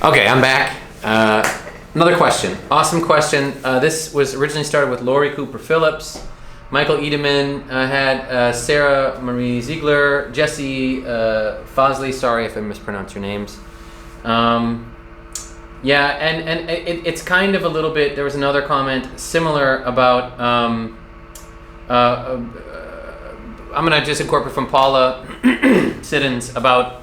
Okay, I'm back. Another question. Awesome question. This was originally started with Lori Cooper Phillips. Michael Edeman had Sarah Marie Ziegler, Jezzi Fosley. Sorry if I mispronounce your names. It's kind of a little bit. There was another comment similar about. I'm gonna just incorporate from Paula Siddons about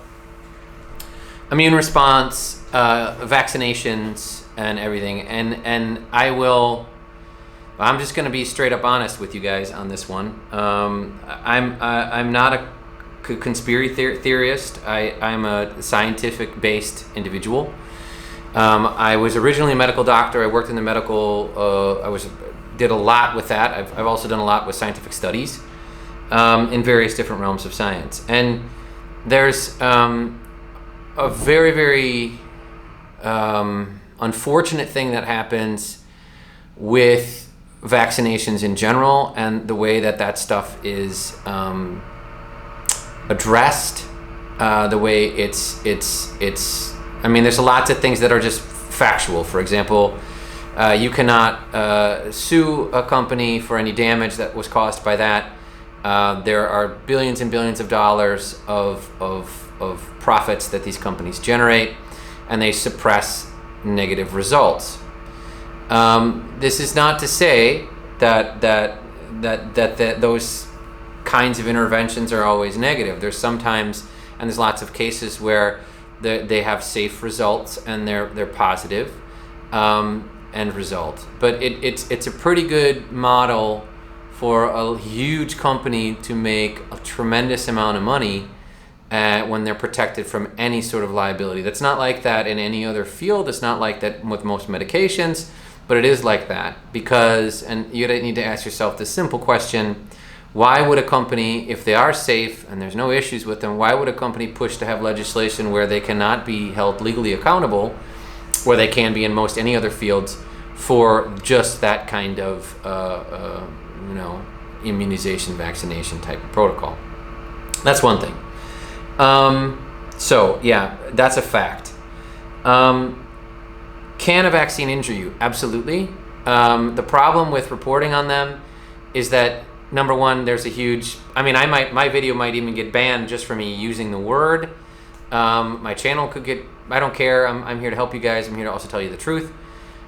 immune response, vaccinations, and everything. And I'm just gonna be straight up honest with you guys on this one. I'm not a conspiracy theorist. I'm a scientific based individual. I was originally a medical doctor. I worked in the medical. Did a lot with that. I've also done a lot with scientific studies in various different realms of science. And there's a very, very unfortunate thing that happens with vaccinations in general, and the way that stuff is addressed. The way it's. I mean, there's lots of things that are just factual. For example, you cannot sue a company for any damage that was caused by that. There are billions and billions of dollars of profits that these companies generate, and they suppress negative results. This is not to say that those kinds of interventions are always negative. There's sometimes, and there's lots of cases where they have safe results and they're positive end result. But it's a pretty good model for a huge company to make a tremendous amount of money when they're protected from any sort of liability. That's not like that in any other field. It's not like that with most medications, but it is like that because, and you need to ask yourself this simple question: why would a company, if they are safe and there's no issues with them, why would a company push to have legislation where they cannot be held legally accountable, where they can be in most any other fields, for just that kind of immunization, vaccination type of protocol? That's one thing. So yeah, that's a fact. Can a vaccine injure you? Absolutely. The problem with reporting on them is that, number one, there's a huge, my video might even get banned just for me using the word. My channel could get, I don't care. I'm here to help you guys. I'm here to also tell you the truth.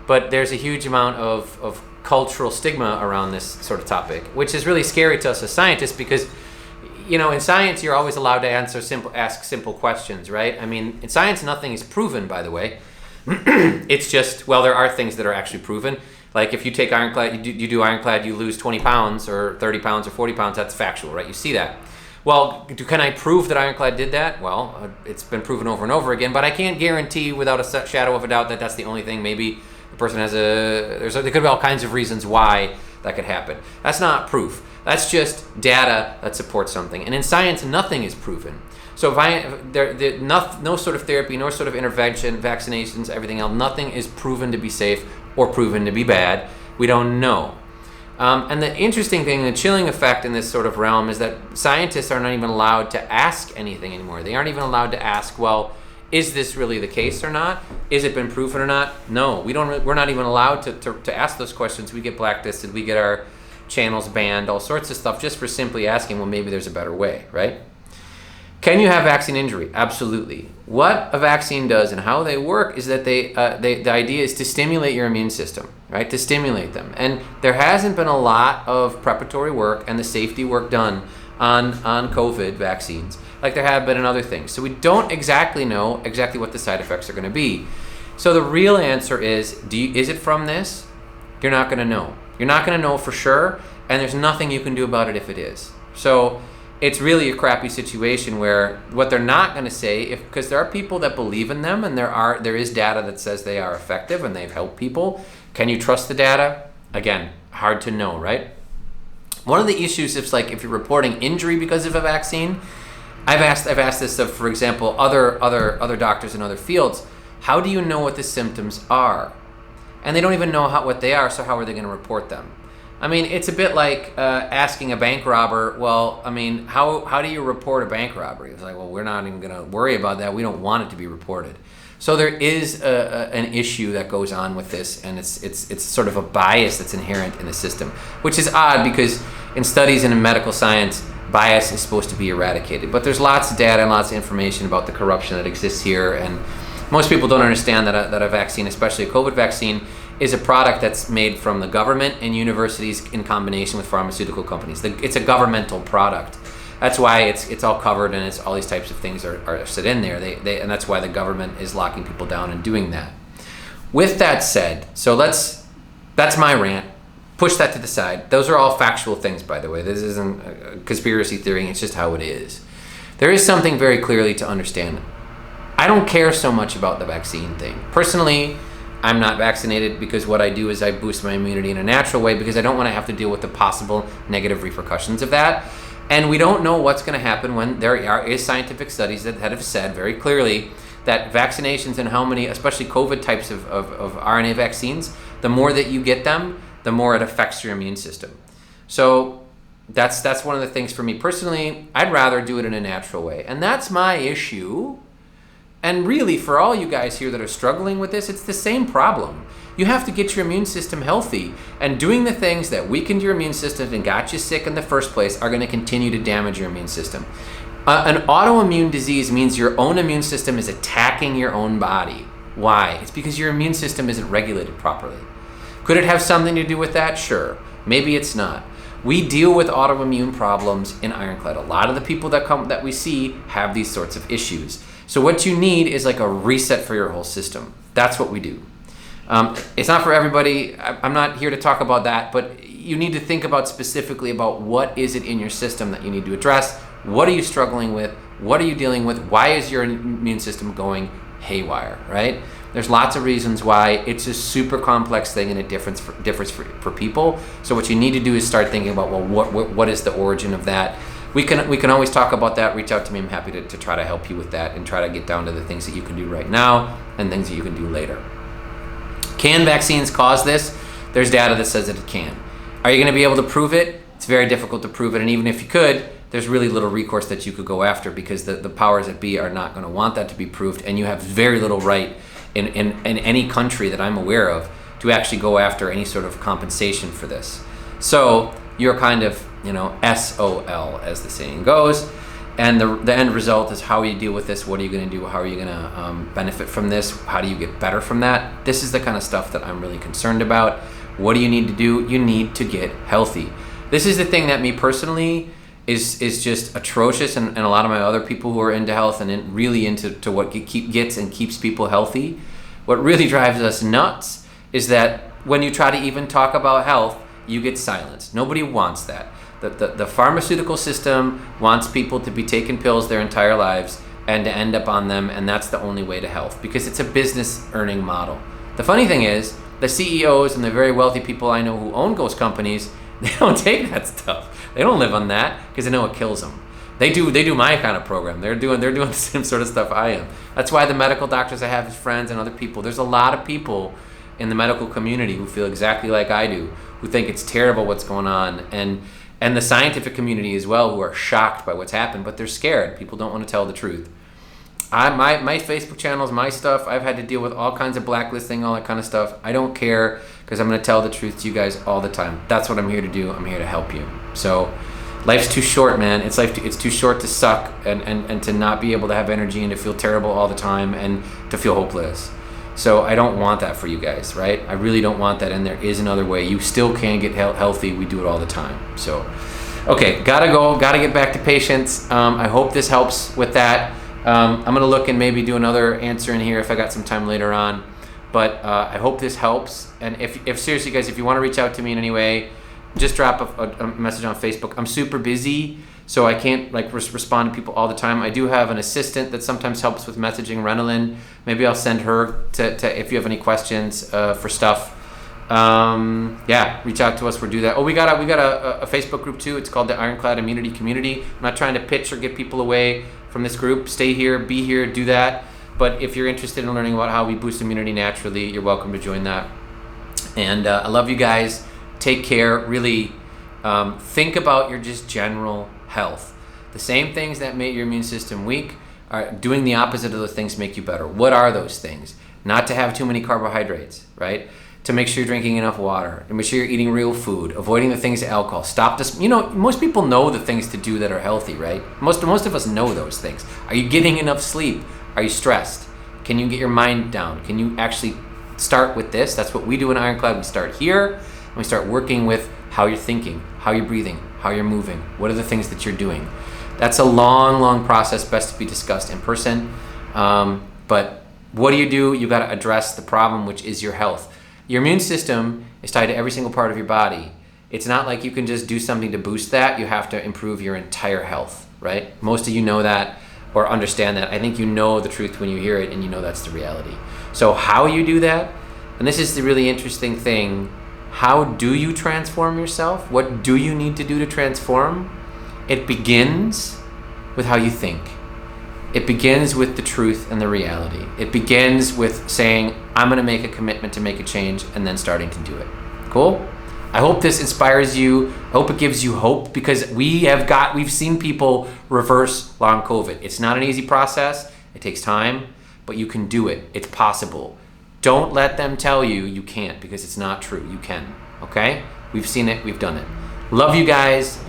But there's a huge amount of cultural stigma around this sort of topic, which is really scary to us as scientists because, in science, you're always allowed to ask simple questions, right? I mean, in science, nothing is proven, by the way. It's just, well, there are things that are actually proven. Like if you take ironclad, you do ironclad, you lose 20 pounds or 30 pounds or 40 pounds, that's factual, right? You see that. Well, can I prove that ironclad did that? Well, it's been proven over and over again, but I can't guarantee without a shadow of a doubt that that's the only thing. Maybe the person has there could be all kinds of reasons why that could happen. That's not proof. That's just data that supports something. And in science, nothing is proven. So no sort of therapy, no sort of intervention, vaccinations, everything else, nothing is proven to be safe or proven to be bad. We don't know. And the interesting thing, the chilling effect in this sort of realm is that scientists are not even allowed to ask anything anymore. They aren't even allowed to ask, well, is this really the case or not? Is it been proven or not? No, we're not even allowed to ask those questions. We get blacklisted, we get our channels banned, all sorts of stuff just for simply asking, well, maybe there's a better way, right? Can you have vaccine injury? Absolutely. What a vaccine does and how they work is that the idea is to stimulate your immune system, right? To stimulate them. And there hasn't been a lot of preparatory work and the safety work done on COVID vaccines like there have been in other things. So we don't exactly know what the side effects are going to be. So the real answer is it from this? You're not going to know. You're not going to know for sure, and there's nothing you can do about it if it is. So it's really a crappy situation where what they're not going to say, because there are people that believe in them, and there is data that says they are effective and they've helped people. Can you trust the data? Again, hard to know, right? One of the issues is if you're reporting injury because of a vaccine, I've asked this of, for example, other doctors in other fields. How do you know what the symptoms are? And they don't even know what they are, so how are they going to report them? I mean, it's a bit like asking a bank robber, well, I mean, how do you report a bank robbery? It's like, well, we're not even going to worry about that. We don't want it to be reported. So there is an issue that goes on with this, and it's sort of a bias that's inherent in the system, which is odd because in studies and in medical science, bias is supposed to be eradicated. But there's lots of data and lots of information about the corruption that exists here, and most people don't understand that a vaccine, especially a COVID vaccine, is a product that's made from the government and universities in combination with pharmaceutical companies. It's a governmental product. That's why it's all covered, and it's all these types of things are set in there. And that's why the government is locking people down and doing that. With that said, that's my rant. Push that to the side. Those are all factual things, by the way. This isn't a conspiracy theory. It's just how it is. There is something very clearly to understand. I don't care so much about the vaccine thing. Personally, I'm not vaccinated because what I do is I boost my immunity in a natural way because I don't want to have to deal with the possible negative repercussions of that. And we don't know what's going to happen when there is scientific studies that have said very clearly that vaccinations and how many, especially COVID types of RNA vaccines, the more that you get them, the more it affects your immune system. So that's one of the things for me personally. I'd rather do it in a natural way. And that's my issue. And really, for all you guys here that are struggling with this, it's the same problem. You have to get your immune system healthy, and doing the things that weakened your immune system and got you sick in the first place are going to continue to damage your immune system. An autoimmune disease means your own immune system is attacking your own body. Why? It's because your immune system isn't regulated properly. Could it have something to do with that? Sure. Maybe it's not. We deal with autoimmune problems in Ironclad. A lot of the people that we see have these sorts of issues. So what you need is like a reset for your whole system. That's what we do. It's not for everybody. I'm not here to talk about that, but you need to think about specifically about what is it in your system that you need to address. What are you struggling with? What are you dealing with? Why is your immune system going haywire, right? There's lots of reasons why. It's a super complex thing, and it differs for people. So what you need to do is start thinking about, well, what is the origin of that? We can always talk about that. Reach out to me. I'm happy to try to help you with that and try to get down to the things that you can do right now and things that you can do later. Can vaccines cause this? There's data that says that it can. Are you going to be able to prove it? It's very difficult to prove it, and even if you could, there's really little recourse that you could go after because the powers that be are not going to want that to be proved, and you have very little right in any country that I'm aware of to actually go after any sort of compensation for this. So you're kind of, SOL, as the saying goes. And the end result is, how you deal with this? What are you going to do? How are you going to benefit from this? How do you get better from that? This is the kind of stuff that I'm really concerned about. What do you need to do? You need to get healthy. This is the thing that me personally is just atrocious, and a lot of my other people who are into health and really into what gets and keeps people healthy. What really drives us nuts is that when you try to even talk about health, you get silenced. Nobody wants that. The pharmaceutical system wants people to be taking pills their entire lives and to end up on them, and that's the only way to health because it's a business earning model. The funny thing is, the CEOs and the very wealthy people I know who own those companies, they don't take that stuff. They don't live on that because they know it kills them. They do my kind of program. They're doing the same sort of stuff I am. That's why the medical doctors I have as friends and other people, there's a lot of people in the medical community who feel exactly like I do, who think it's terrible what's going on, and the scientific community as well, who are shocked by what's happened, but they're scared. People don't want to tell the truth. My Facebook channels, my stuff, I've had to deal with all kinds of blacklisting, all that kind of stuff. I don't care because I'm going to tell the truth to you guys all the time. That's what I'm here to do. I'm here to help you. So life's too short, man. It's too short to suck and to not be able to have energy and to feel terrible all the time and to feel hopeless. So I don't want that for you guys, right? I really don't want that, and there is another way. You still can get healthy. We do it all the time. So, okay, gotta go. Gotta get back to patients. I hope this helps with that. I'm gonna look and maybe do another answer in here if I got some time later on. But I hope this helps. And if seriously, guys, if you want to reach out to me in any way, just drop a message on Facebook. I'm super busy, so I can't respond to people all the time. I do have an assistant that sometimes helps with messaging, Renalyn. Maybe I'll send her to if you have any questions for stuff. Reach out to us. We'll do that. Oh, we got a Facebook group too. It's called the Ironclad Immunity Community. I'm not trying to pitch or get people away from this group. Stay here, be here, do that. But if you're interested in learning about how we boost immunity naturally, you're welcome to join that. And I love you guys. Take care. Really think about your just general health. The same things that make your immune system weak doing the opposite of those things make you better. What are those things? Not to have too many carbohydrates, right? To make sure you're drinking enough water, to make sure you're eating real food, avoiding the things of alcohol. Stop this. Most people know the things to do that are healthy, right? Most of us know those things. Are you getting enough sleep? Are you stressed? Can you get your mind down? Can you actually start with this? That's what we do in Ironclad. We start here, and we start working with how you're thinking, how you're breathing, how you're moving. What are the things that you're doing? That's a long, long process, best to be discussed in person. But what do? You got to address the problem, which is your health. Your immune system is tied to every single part of your body. It's not like you can just do something to boost that. You have to improve your entire health, right? Most of you know that or understand that. I think you know the truth when you hear it, and you know that's the reality. So how you do that, and this is the really interesting thing, how do you transform yourself? What do you need to do to transform? It begins with how you think. It begins with the truth and the reality. It begins with saying, I'm going to make a commitment to make a change, and then starting to do it. Cool? I hope this inspires you. I hope it gives you hope, because we've seen people reverse long COVID. It's not an easy process. It takes time, but you can do it. It's possible. Don't let them tell you you can't, because it's not true. You can. Okay? We've seen it. We've done it. Love you guys.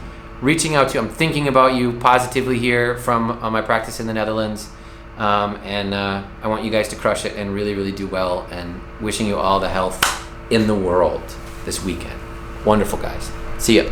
Reaching out to you. I'm thinking about you positively here from my practice in the Netherlands. I want you guys to crush it and really, really do well, and wishing you all the health in the world this weekend. Wonderful, guys. See ya.